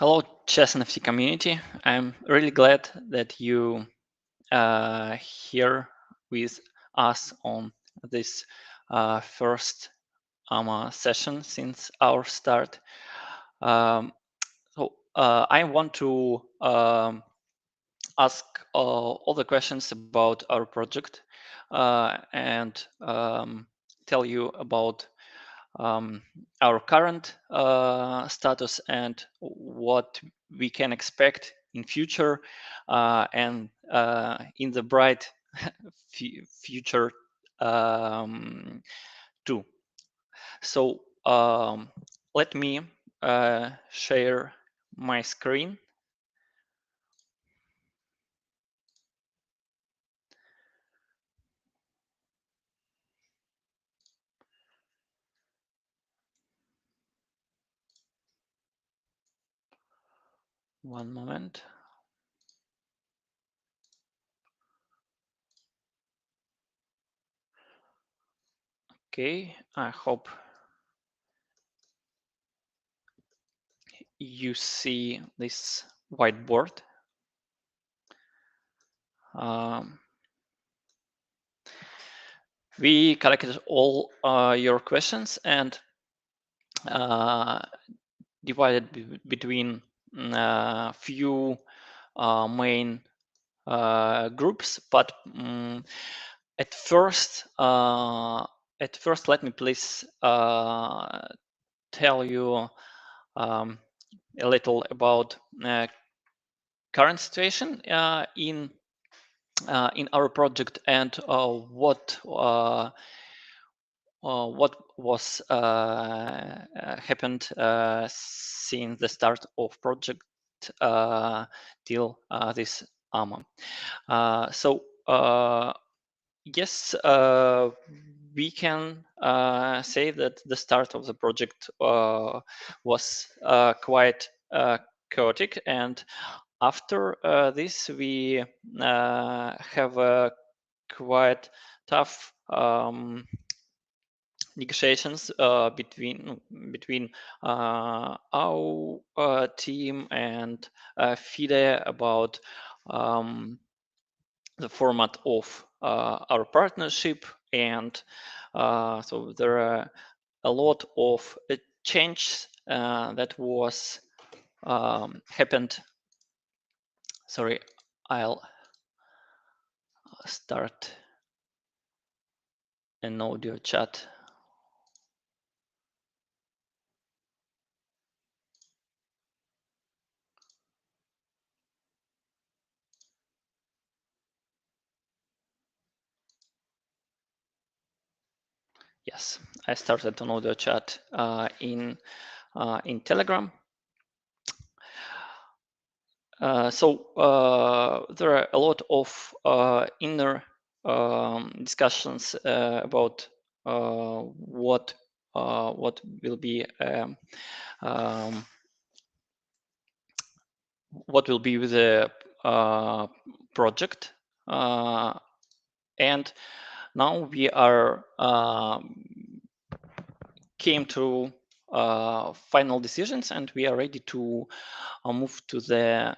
Hello, ChessNFT community. I'm really glad that you here with us on this first AMA session since our start. I want to ask all the questions about our project and tell you about our current status and what we can expect in future and in the bright future too. So let me share my screen. One moment. Okay, I hope you see this whiteboard. We collected all your questions and divided between few main groups, but at first let me please tell you a little about current situation in our project and what was happened since the start of project till this AMA. Yes, we can say that the start of the project was quite chaotic, and after this we have a quite tough negotiations between our team and FIDE about the format of our partnership, and so there are a lot of change that was happened. Sorry, I'll start an audio chat. Yes, I started an audio chat in Telegram. So there are a lot of inner discussions about what will be with the project, and now we are came to final decisions, and we are ready to move to the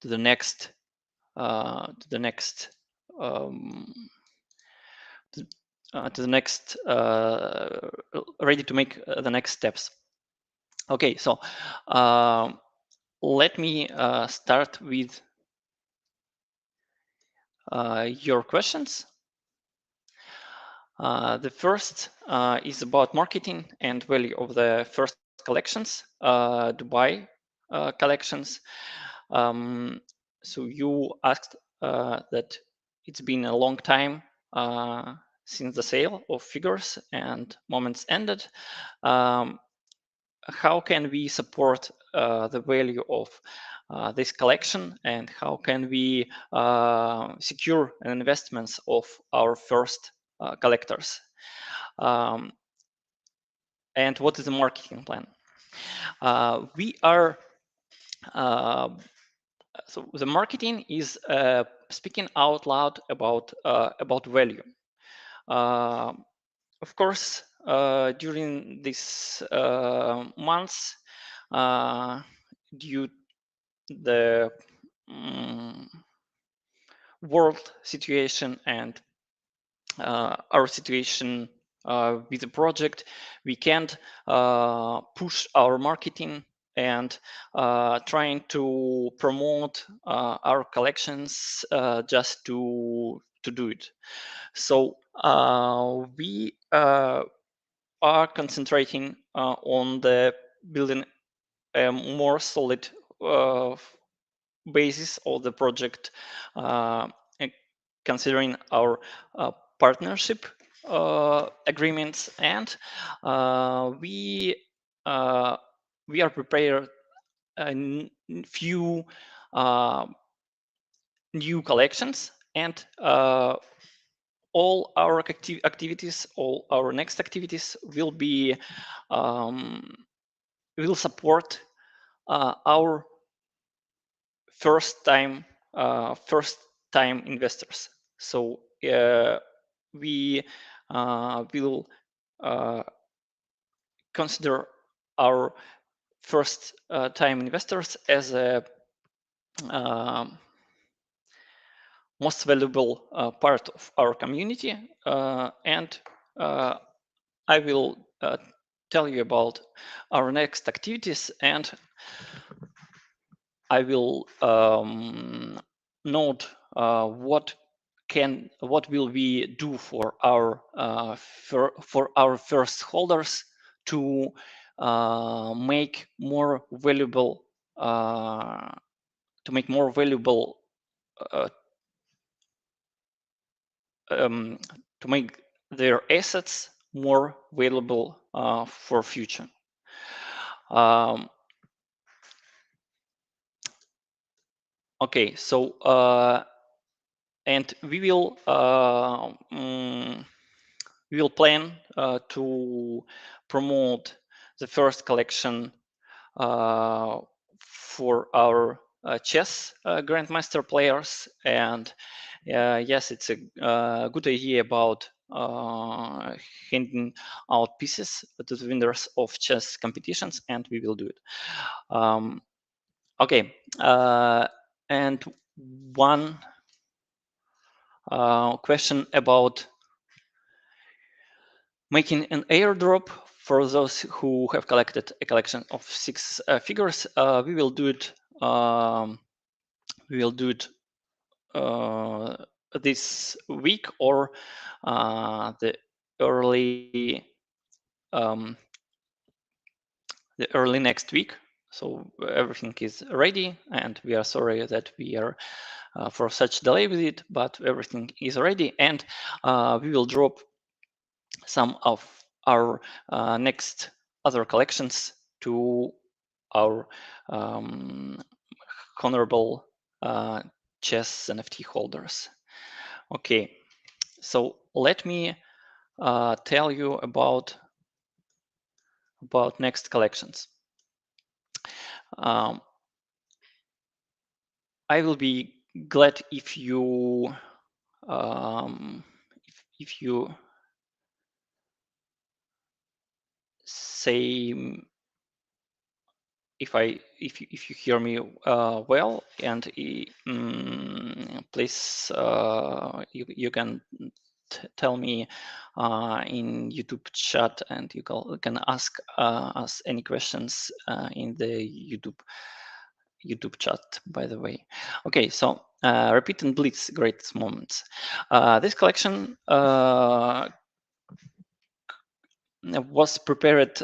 next ready to make the next steps. Okay, so let me start with your questions. The first is about marketing and value of the first collections, Dubai collections. So you asked that it's been a long time since the sale of figures and moments ended. How can we support the value of this collection, and how can we secure investments of our first collectors? And what is the marketing plan? We are so the marketing is speaking out loud about value. Of course, during these months, due the world situation and our situation with the project, we can't push our marketing and trying to promote our collections just to do it. So we are concentrating on the building a more solid basis of the project, considering our partnership agreements, and we are prepared a few new collections, and all our activities, all our next activities will be will support our first time investors. So we will consider our first time investors as a most valuable part of our community, and I will tell you about our next activities, and I will note what will we do for our first holders to make more valuable uh, to make their assets more valuable for future. Okay, so and we will plan to promote the first collection for our chess grandmaster players, and yes, it's a good idea about handing out pieces to the winners of chess competitions, and we will do it. Okay, and one question about making an airdrop for those who have collected a collection of 6 figures. We will do it. This week, or the early next week. So everything is ready, and we are sorry that we are for such delay with it, but everything is ready, and we will drop some of our next other collections to our honorable chess NFT holders. Okay, so let me tell you about next collections. I will be glad if you if you say if you hear me well, and please you can tell me in YouTube chat, and you can ask us any questions in the YouTube chat, by the way. Okay, so repeat and blitz greatest moments. This collection was prepared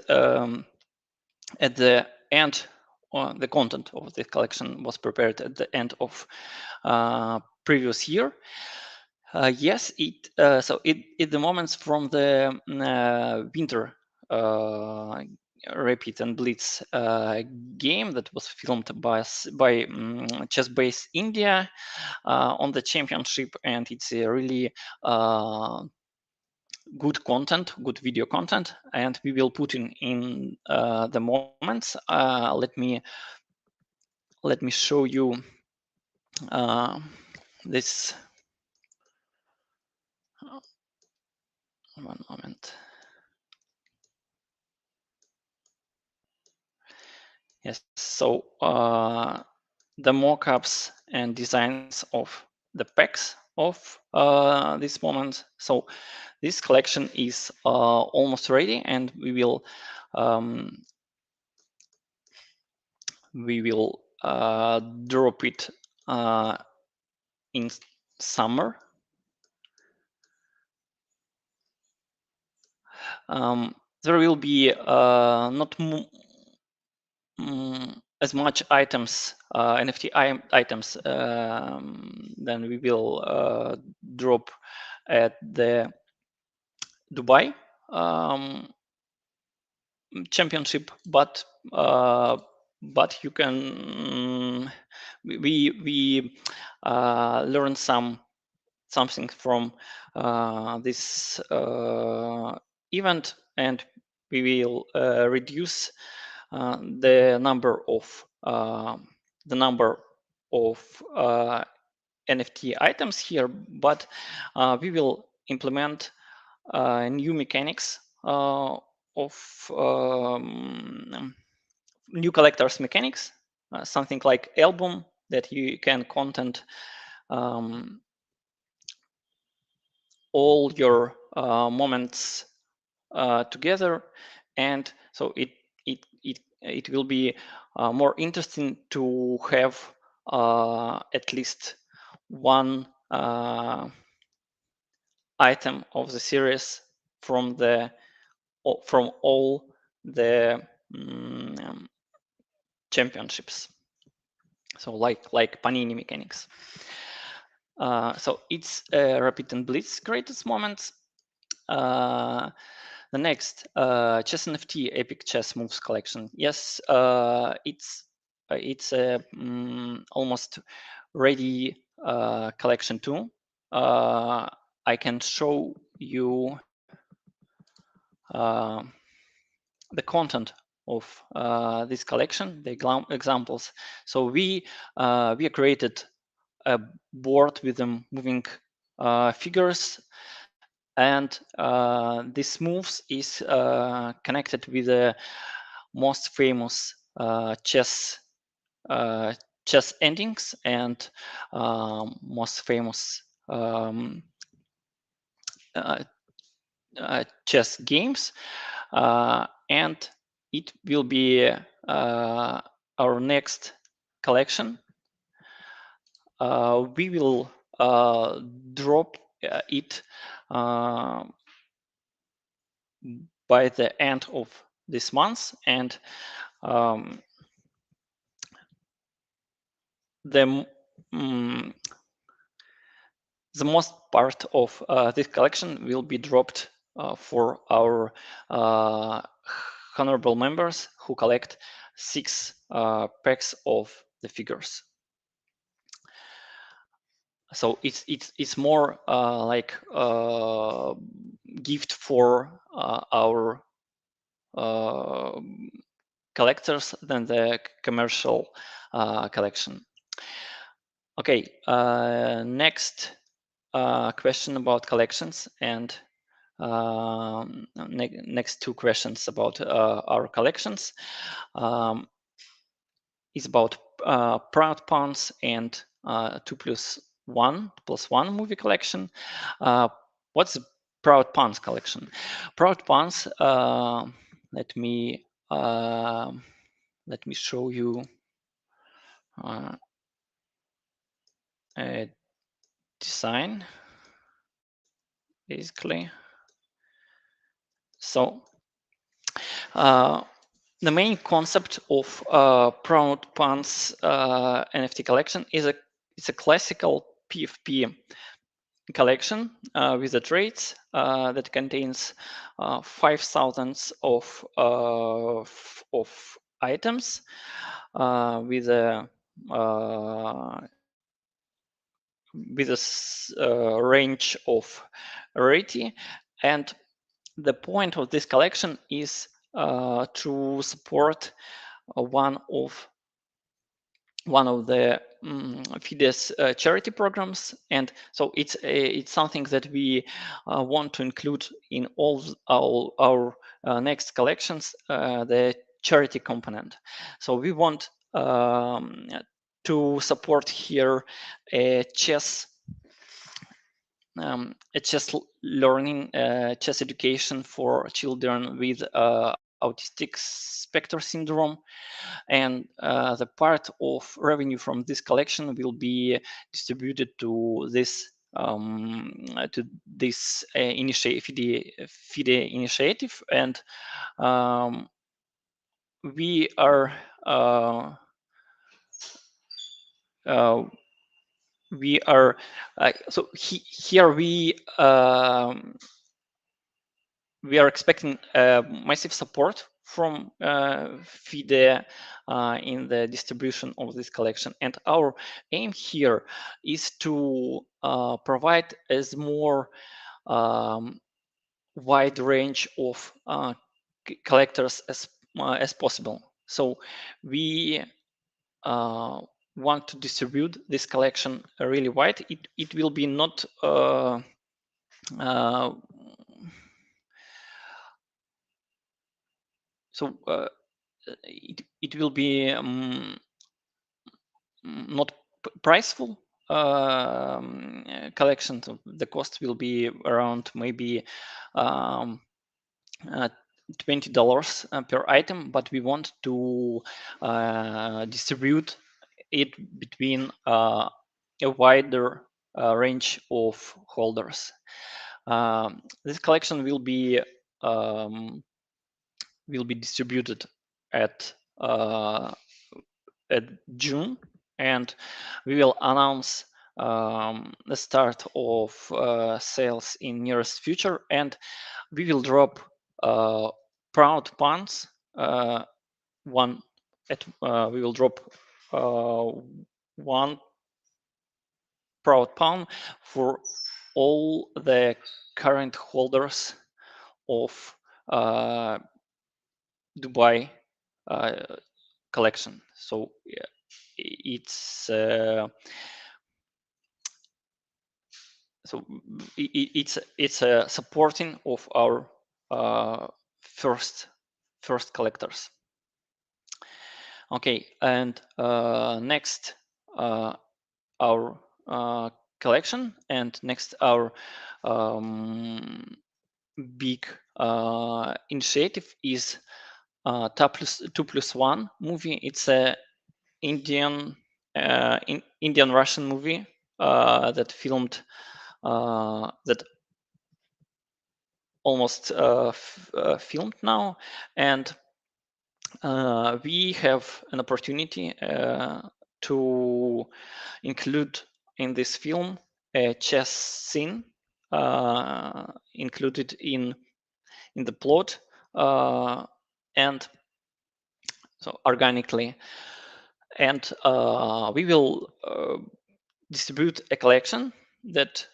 at the end. The content of the collection was prepared at the end of previous year. Yes, it the moments from the winter Repeat and Blitz game that was filmed by ChessBase India on the championship, and it's a really good content, good video content, and we will put in the moments. Let me show you this. One moment. Yes, so the mockups and designs of the packs of this moment. So this collection is almost ready, and we will drop it in summer. There will be not as much items, NFT items, then we will drop at the Dubai championship, but you can we learn something from this event, and we will reduce the number of NFT items here, but we will implement new mechanics of new collectors mechanics, something like album that you can content all your moments together, and so it will be more interesting to have at least one item of the series from all the championships. So like Panini mechanics. So it's Rapid and Blitz greatest moments. The next ChessNFT Epic Chess Moves collection. Yes, it's a almost ready collection too. I can show you the content of this collection, the examples. So we created a board with them moving figures, and this moves is connected with the most famous chess endings and most famous chess games, and it will be our next collection. We will drop it by the end of this month, and the most part of this collection will be dropped for our honorable members who collect 6 packs of the figures. So it's more like gift for our collectors than the commercial collection. Okay, next question about collections, and next 2 questions about our collections is about Proud Pawns and 2+1 movie collection. What's the Proud Pawns collection? Proud Pawns, let me show you a design, basically. So the main concept of Proud Pawns NFT collection is it's a classical PFP collection with the traits that contains 5,000 of items with a range of rarity, and the point of this collection is to support one of the FIDE's charity programs, and so it's something that we want to include in all our next collections. The charity component. So we want to support here a chess learning, chess education for children with autistic spectrum syndrome, and the part of revenue from this collection will be distributed to this FIDE initiative, and we are so here we are expecting massive support from FIDE in the distribution of this collection. And our aim here is to provide as more wide range of collectors as possible. So we want to distribute this collection really wide. It will be not so it will be not priceful collection. So the cost will be around maybe $20 per item, but we want to distribute it between a wider range of holders. This collection will be distributed at June, and we will announce the start of sales in nearest future, and we will drop proud puns we will drop one proud pound for all the current holders of Dubai collection. So it's it's a supporting of our first collectors. Okay, and next our collection, and next our big initiative is Topless 2+1 movie. It's a Indian Russian movie that filmed that almost filmed now, and we have an opportunity to include in this film a chess scene included in the plot, and so organically, and we will distribute a collection that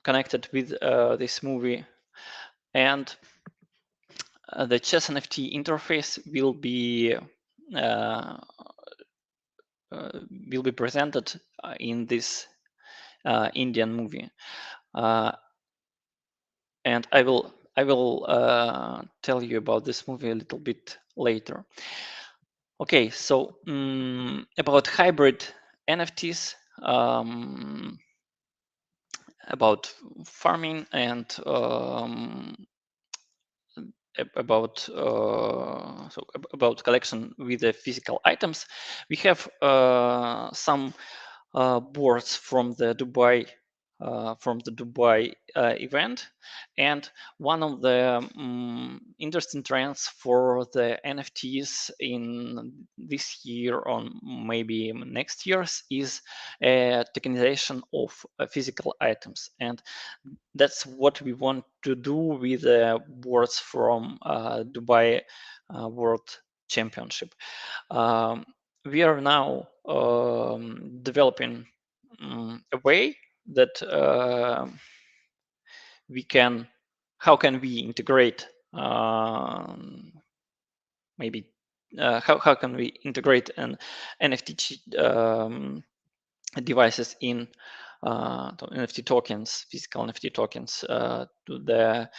connected with this movie, and the ChessNFT interface will be presented in this Indian movie, and I will tell you about this movie a little bit later. Okay, so about hybrid NFTs, about farming, and about collection with the physical items. We have some boards from the Dubai event, and one of the interesting trends for the NFTs in this year or maybe next years is tokenization of physical items, and that's what we want to do with the boards from Dubai World Championship. We are now developing a way that how can we integrate maybe how can we integrate an NFT devices in NFT tokens, physical NFT tokens to the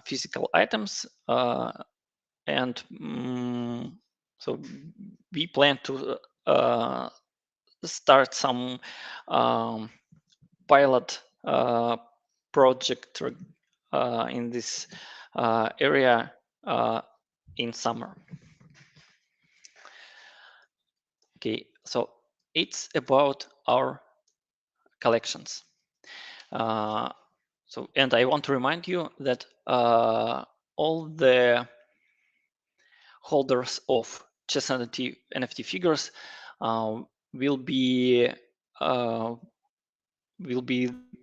physical items, and so we plan to start some pilot project in this area in summer. Okay, so it's about our collections. And I want to remind you that all the holders of ChessNFT figures will be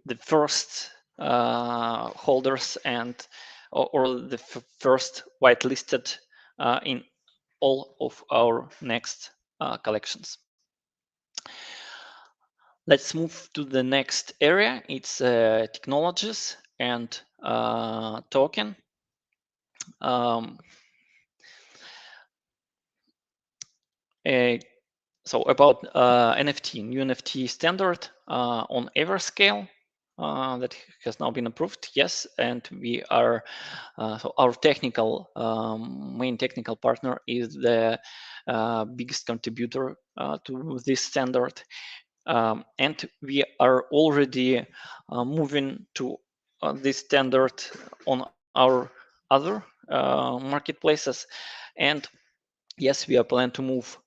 the first holders and or the first whitelisted in all of our next collections. Let's move to the next area. It's technologies and token. So about NFT, new NFT standard on Everscale that has now been approved. Yes, and we are so our technical main technical partner is the biggest contributor to this standard, and we are already moving to this standard on our other marketplaces, and yes, we are planning to move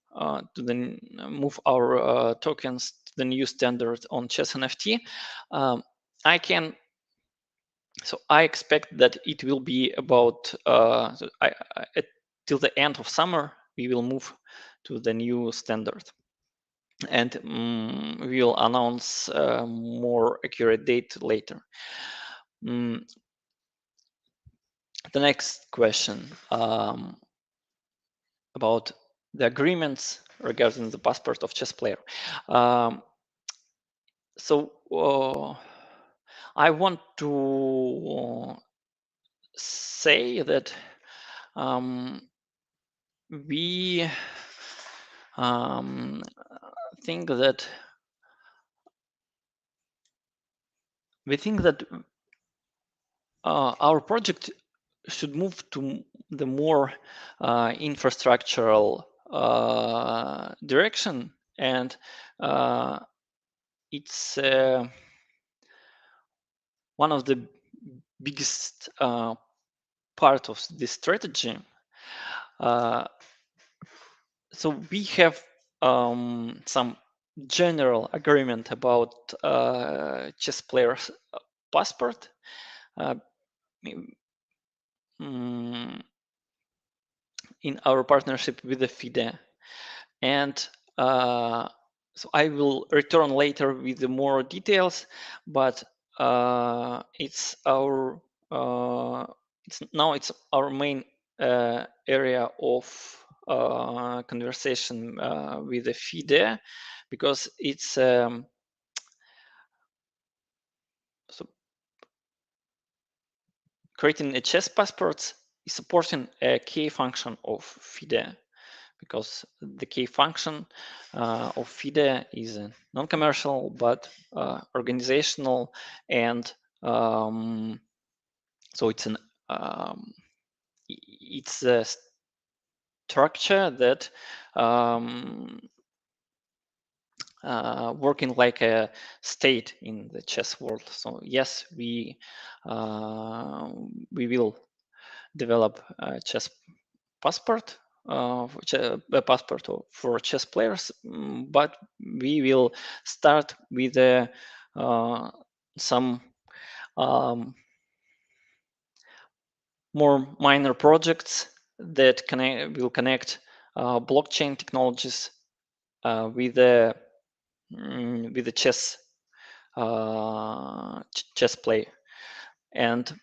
move our tokens to the new standard on ChessNFT. I expect that it will be about till the end of summer we will move to the new standard, and we will announce a more accurate date later. The next question about the agreements regarding the passport of chess player. I want to say that we think that our project should move to the more infrastructural direction, and it's one of the biggest part of this strategy. So we have some general agreement about chess players' passport. In our partnership with the FIDE, and so I will return later with the more details, but it's our main area of conversation with the FIDE, because it's so creating a chess passport is supporting a key function of FIDE, because the key function of FIDE is non-commercial but organizational, and so it's a structure that working like a state in the chess world. So yes, we will develop a chess passport, a passport for chess players, but we will start with some more minor projects that will connect blockchain technologies with the chess play, and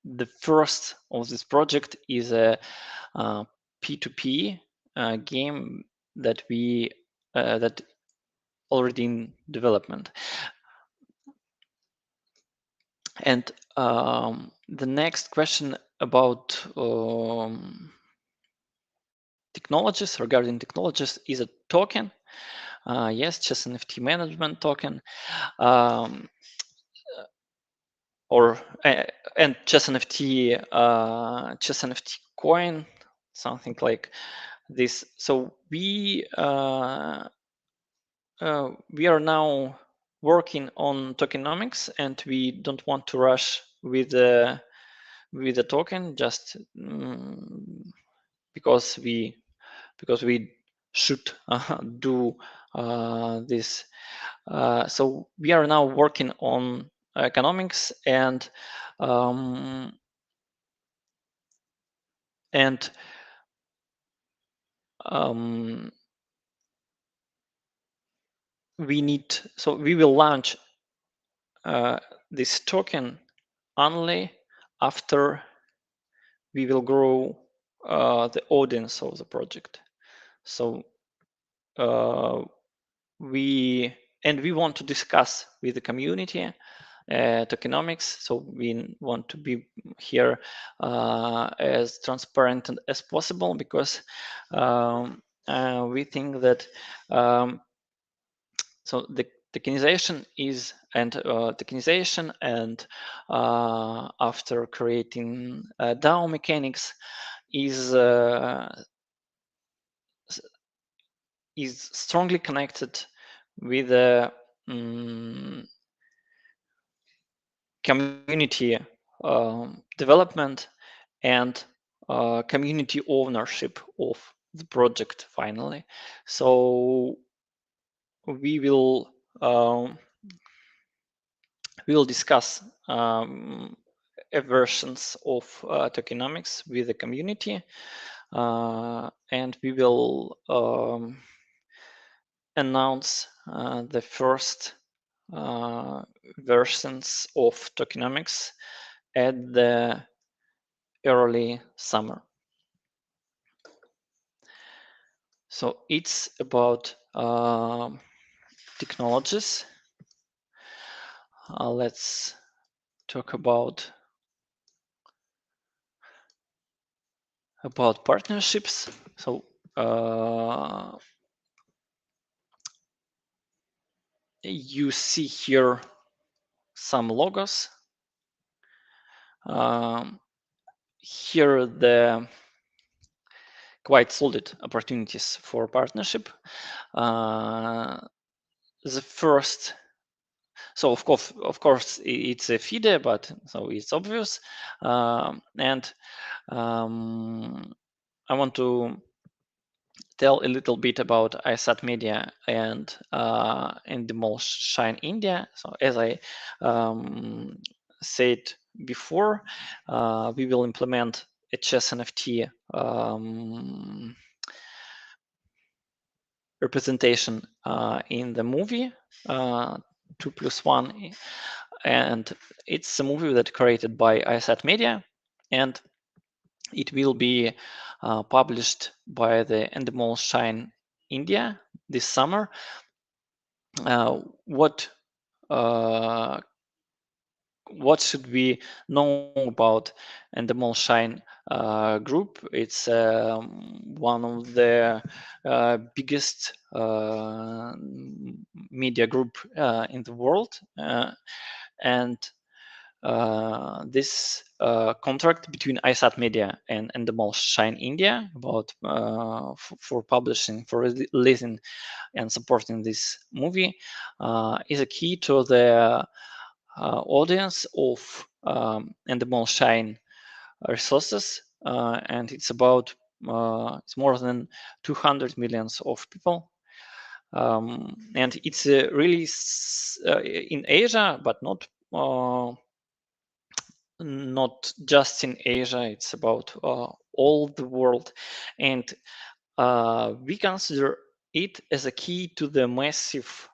the first of this project is a P2P game that we that already in development. And the next question about technologies, regarding technologies, is a token. Yes, ChessNFT management token. Or and ChessNFT coin, something like this. So we are now working on tokenomics, and we don't want to rush with the token just because we should do this. So we are now working on economics and and um, we will launch this token only after we will grow the audience of the project. So we want to discuss with the community tokenomics. So we want to be here as transparent as possible, because we think that so the tokenization and after creating DAO mechanics is strongly connected with the community development and community ownership of the project finally. So we will discuss versions of tokenomics with the community, and we will announce the first versions of tokenomics at the early summer. So it's about technologies. Let's talk about partnerships. So you see here some logos. Here the quite solid opportunities for partnership. The first, so of course it's a FIDE, but so it's obvious, and I want to tell a little bit about ISAT Media and the most Shine India. So as I said before, we will implement a chess NFT representation in the movie 2+1, and it's a movie that created by ISAT Media, and it will be published by the Endemol Shine India this summer. What should we know about Endemol Shine group? It's one of the biggest media group in the world, and this contract between ISAT Media and Endemol Shine India about for publishing, for releasing and supporting this movie is a key to the audience of Endemol Shine resources, and it's about it's more than 200 millions of people. And it's really in Asia, but not just in Asia. It's about all the world, and we consider it as a key to the massive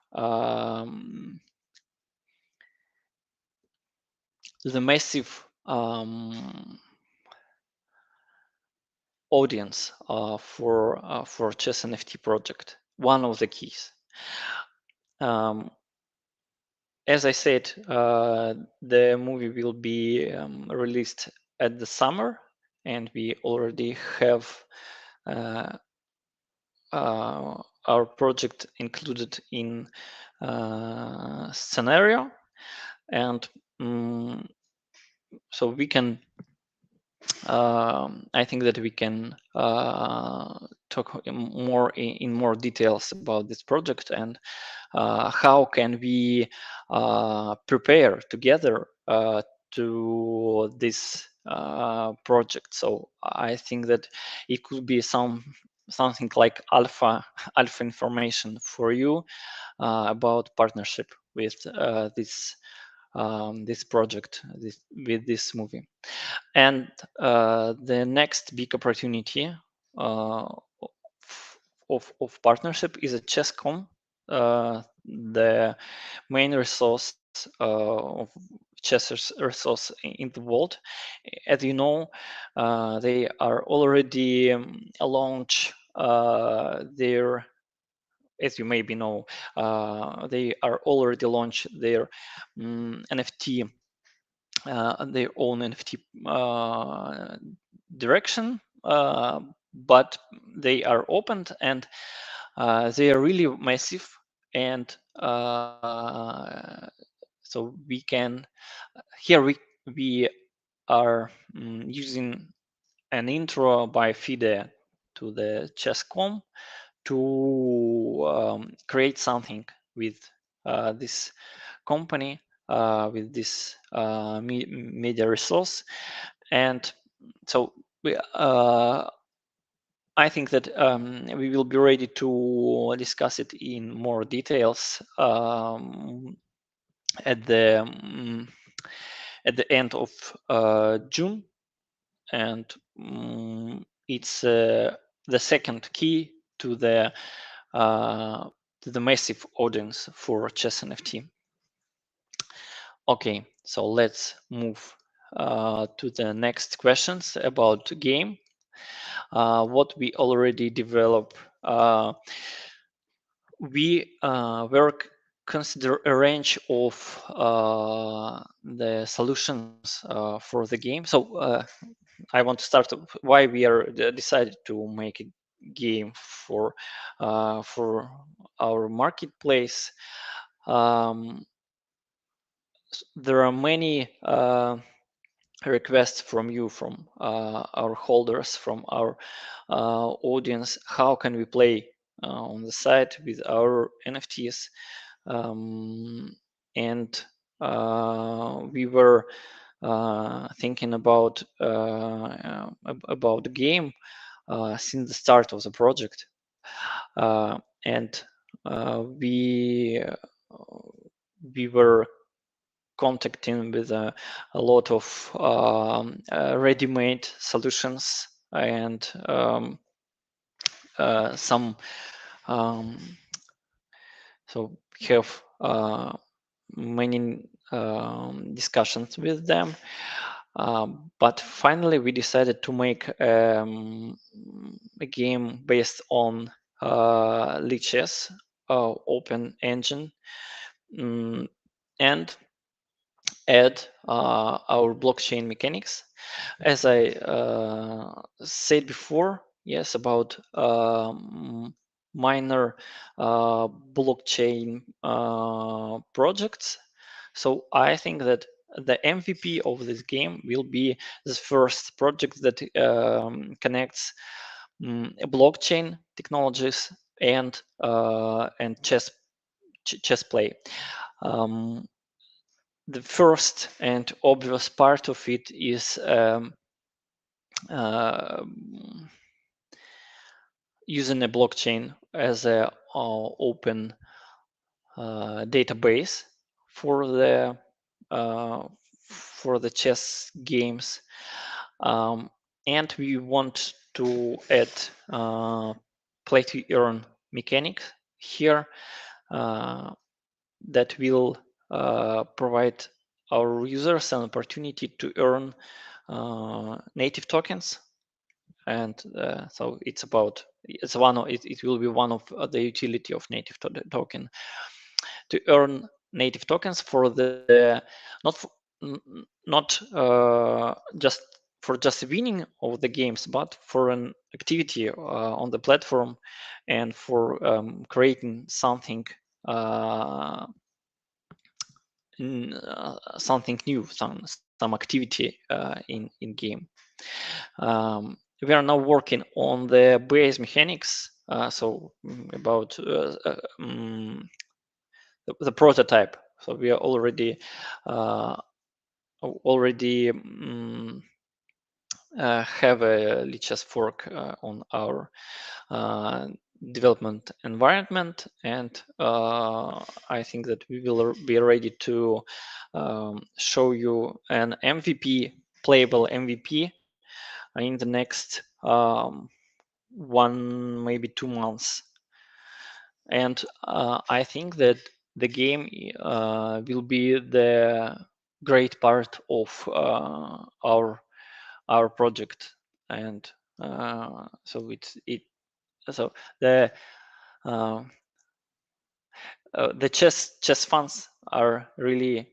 audience for Chess NFT project. One of the keys. As I said, the movie will be released at the summer, and we already have our project included in scenario, and so we can I think that we can talk more in more details about this project and how can we prepare together to this project. So I think that it could be something like alpha information for you about partnership with this project, with this movie. And the next big opportunity of partnership is a ChessCom, the main resource of chess resource in the world. As you know, they are already launch their, as you maybe know, they are already launched their NFT, their own NFT direction, but they are opened and they are really massive. And so we can here we are using an intro by FIDE to the ChessCom to create something with this company, with this media resource. And so I think that we will be ready to discuss it in more details at the end of June, and it's the second key to the massive audience for chess NFT. Okay, so let's move to the next questions about game. What we already developed. We work consider a range of the solutions for the game. So I want to start why we are decided to make a game for our marketplace. There are many requests from you, from our holders, from our audience. How can we play on the site with our NFTs? And we were thinking about the game since the start of the project, and we were contacting with a lot of ready-made solutions, and some so we have many discussions with them, but finally we decided to make a game based on Lichess open engine, and add our blockchain mechanics. As I said before, yes, about minor blockchain projects. So I think that the MVP of this game will be the first project that connects blockchain technologies and chess play. The first and obvious part of it is using a blockchain as a open database for the chess games, and we want to add play to earn mechanic here that will provide our users an opportunity to earn native tokens. And so it will be one of the utility of native token, to earn native tokens for the not just for just winning of the games, but for an activity on the platform and for creating something something new, some activity in game. We are now working on the base mechanics, so about the prototype. So we are already have a lichess fork on our development environment, and I think that we will be ready to show you an MVP, playable MVP, in the next 1, maybe 2 months. And I think that the game will be the great part of our project, and so so uh, the chess fans are really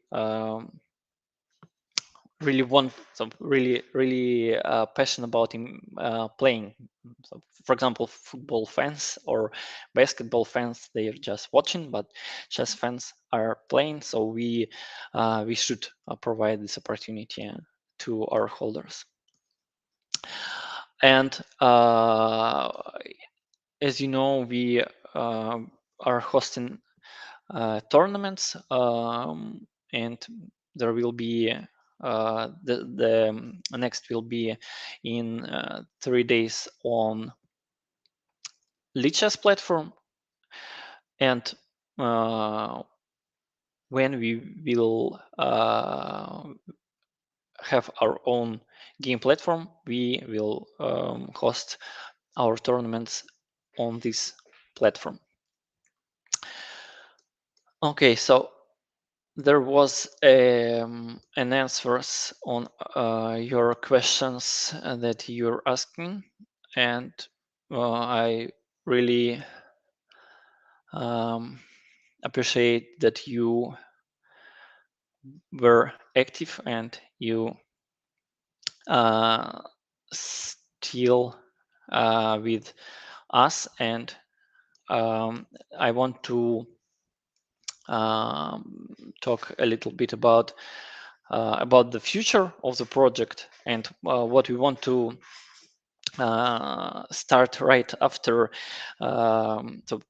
really passionate about him playing. So, for example, football fans or basketball fans, they are just watching, but chess fans are playing. So we should provide this opportunity to our holders. And as you know, we are hosting tournaments, and there will be the next will be in 3 days on Lichess platform, and when we will have our own game platform, we will host our tournaments on this platform. Okay, so there was an answers on your questions that you're asking, and I really appreciate that you were active and you still with us. And I want to talk a little bit about the future of the project and what we want to start right after, so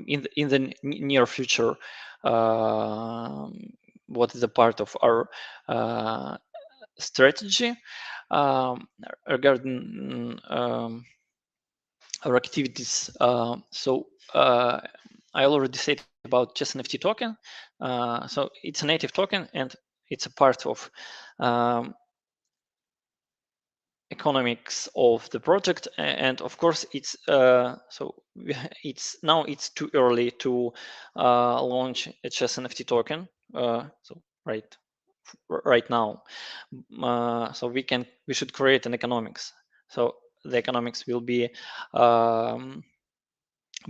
in the near future, what is a part of our strategy regarding our activities. So I already said about ChessNFT token. So it's a native token and it's a part of economics of the project. And of course, it's so it's too early to launch a ChessNFT token. So right now, so we should create an economics. So the economics will be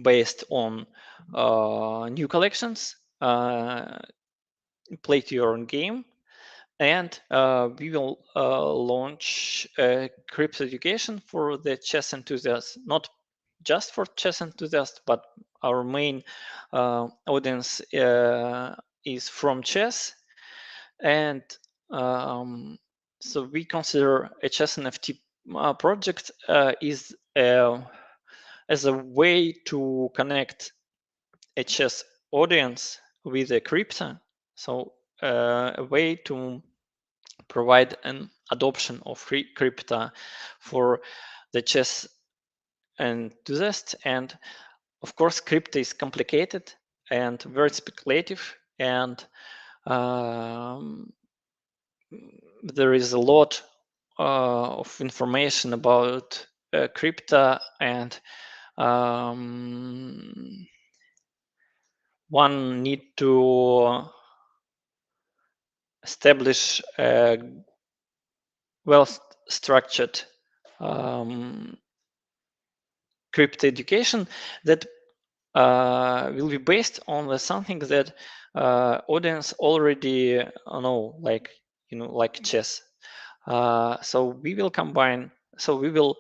based on new collections, play to your own game, and we will launch crypto education for the chess enthusiasts, not just for chess enthusiasts, but our main audience is from chess. And so we consider a chess NFT project is as a way to connect a chess audience with a crypto. So a way to provide an adoption of crypto for the chess enthusiast. And of course, crypto is complicated and very speculative, and there is a lot of information about crypto, and one need to establish a well-structured crypto education that will be based on something that audience already know, like like chess. So we will combine. So we will.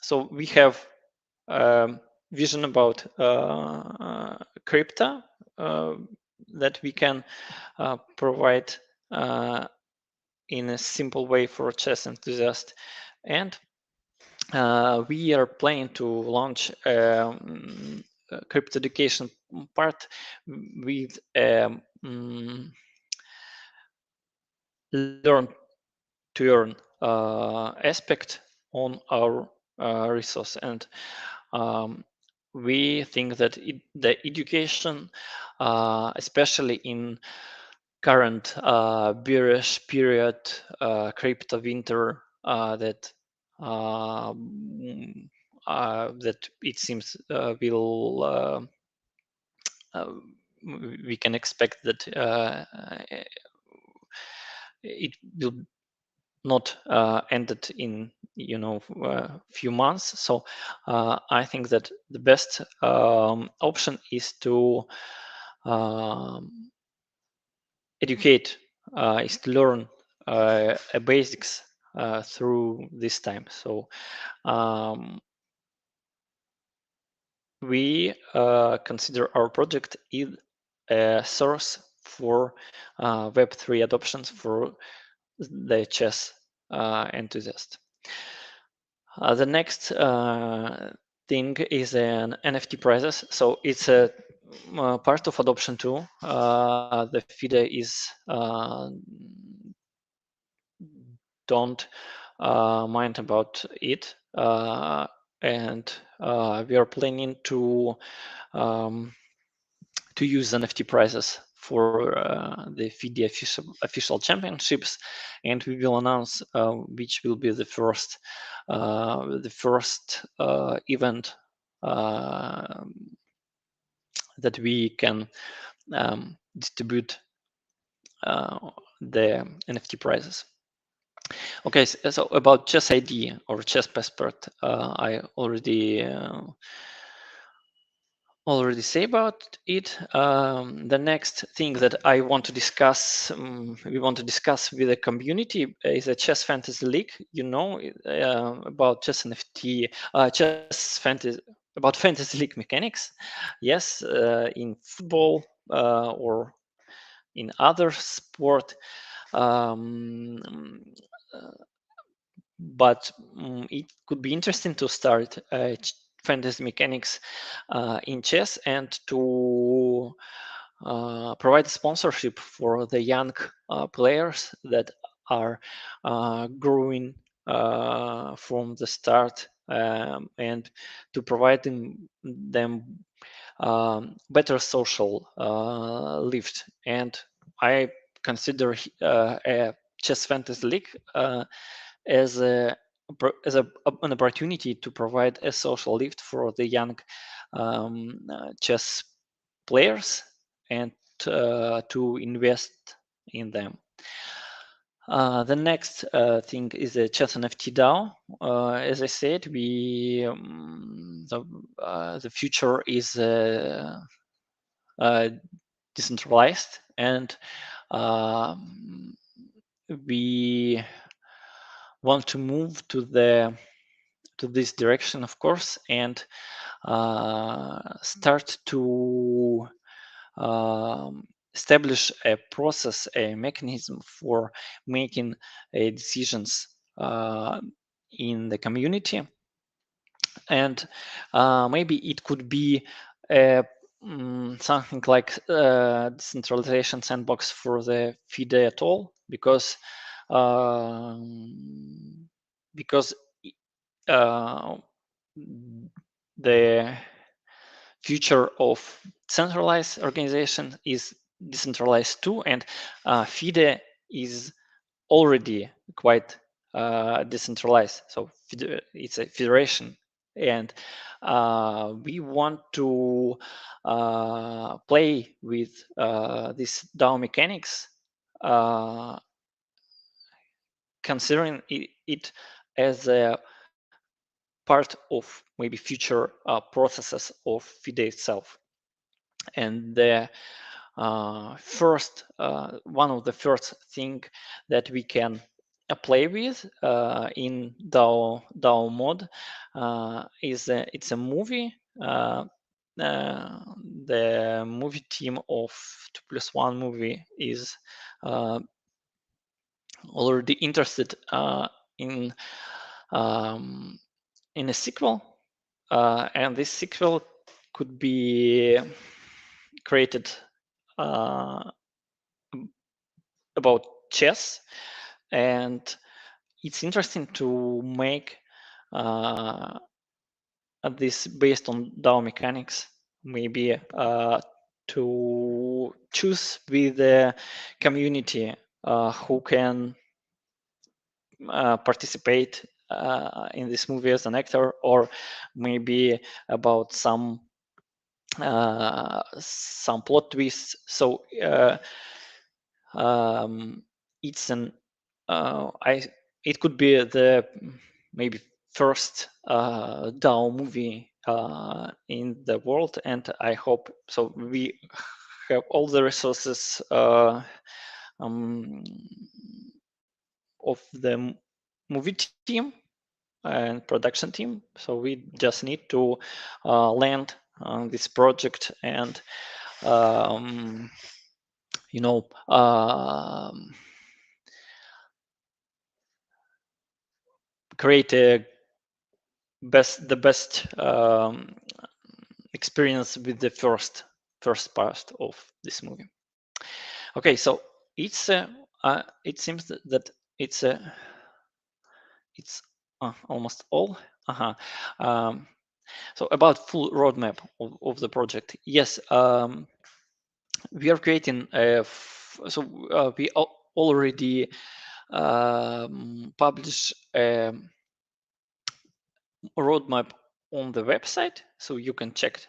So we have vision about crypto that we can provide in a simple way for chess enthusiasts, and we are planning to launch crypto education part with learn to earn aspect on our resource, and we think that the education, especially in current bearish period, crypto winter, that it seems will we can expect that it will not ended in few months. So I think that the best option is to educate, is to learn a basics through this time. So we consider our project is a source for Web3 adoptions for the chess enthusiast. The next thing is an NFT prizes. So it's a part of adoption too. The FIDE is don't mind about it, and we are planning to use NFT prizes for the FIDE official championships, and we will announce which will be the first event that we can distribute the NFT prizes. Okay, so about Chess ID or Chess Passport, I already say about it. The next thing that I want to discuss, we want to discuss with the community is a Chess Fantasy League. About ChessNFT, Chess Fantasy, about Fantasy League mechanics. Yes, in football or in other sport. Um, but it could be interesting to start fantasy mechanics in chess and to provide sponsorship for the young players that are growing from the start, and to provide them better social lift. And I consider a chess fantasy league as an opportunity to provide a social lift for the young chess players and to invest in them. The next thing is a ChessNFT DAO. As I said, the future is decentralized, and we want to move to this direction, of course, and start to establish a process, a mechanism for making decisions in the community. And maybe it could be something like decentralization sandbox for the FIDE at all, because the future of centralized organization is decentralized too, and FIDE is already quite decentralized. So it's a federation, and we want to play with this DAO mechanics, considering it as a part of maybe future processes of FIDE itself. And the one of the first thing that we can play with in DAO mode is it's a movie. The movie team of 2+1 movie is already interested in um, in a sequel, and this sequel could be created about chess, and it's interesting to make this based on DAO mechanics, maybe to choose with the community who can participate in this movie as an actor, or maybe about some plot twists. So it's an it could be the maybe first DAO movie in the world, and I hope so. We have all the resources of the movie team and production team, so we just need to land on this project and you know create the best experience with the first part of this movie. Okay, so it's it seems that it's almost all. So about full roadmap of the project. Yes, we are creating we already publish a roadmap on the website, so you can check it.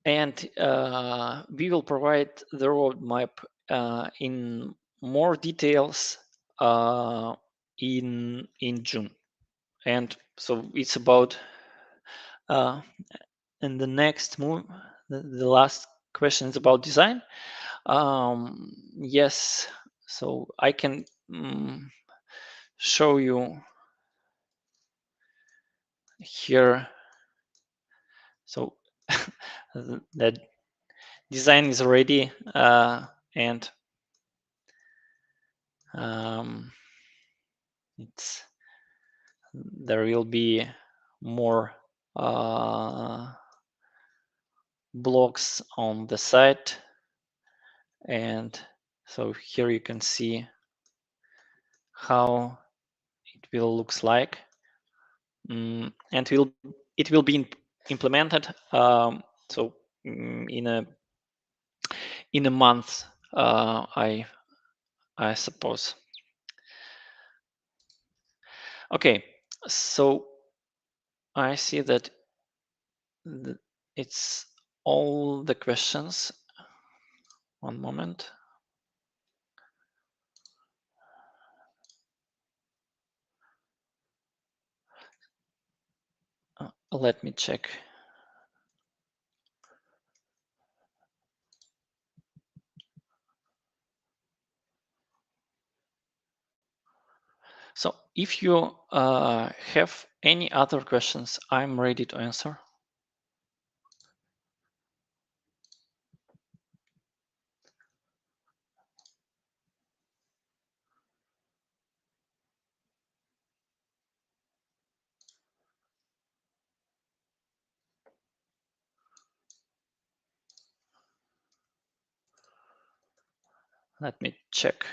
And we will provide the roadmap in more details in June. And so it's about and the next move, the last question is about design. Yes, so I can show you here. So that design is ready, and there will be more blocks on the site, and so here you can see how it will looks like, and it will be implemented so in a month, I suppose. Okay, so I see that it's all the questions. One moment. Let me check. So if you have any other questions, I'm ready to answer. Let me check.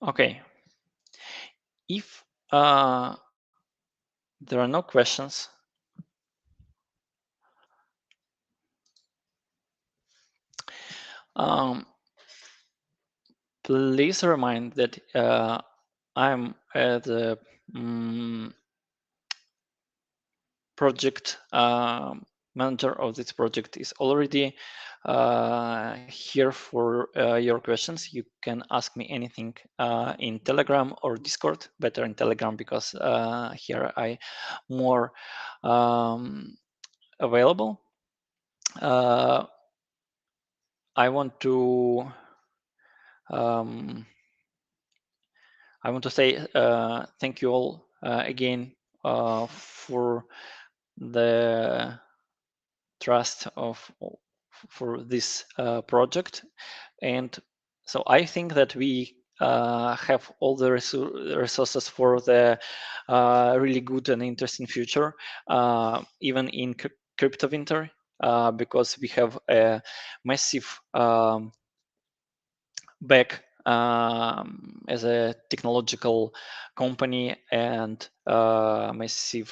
Okay. If there are no questions, please remind that I'm at the project manager of this project, is already here for your questions. You can ask me anything in Telegram or Discord. Better in Telegram because here I more available. I want to say thank you all again for the trust for this project. And so I think that we have all the resources for the really good and interesting future, even in crypto winter, because we have a massive back as a technological company and massive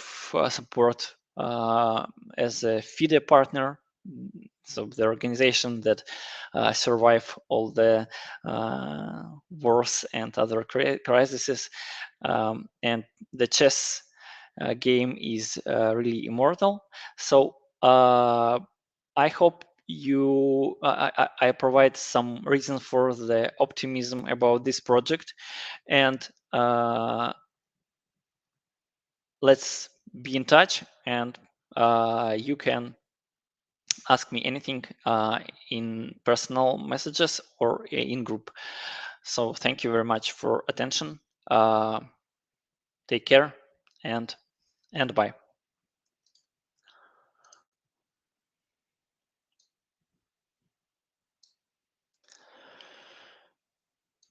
support as a FIDE partner, so the organization that survive all the wars and other crises, and the chess game is really immortal. So I hope I provide some reason for the optimism about this project, and let's be in touch, and you can ask me anything in personal messages or in group. So thank you very much for attention. Take care and bye.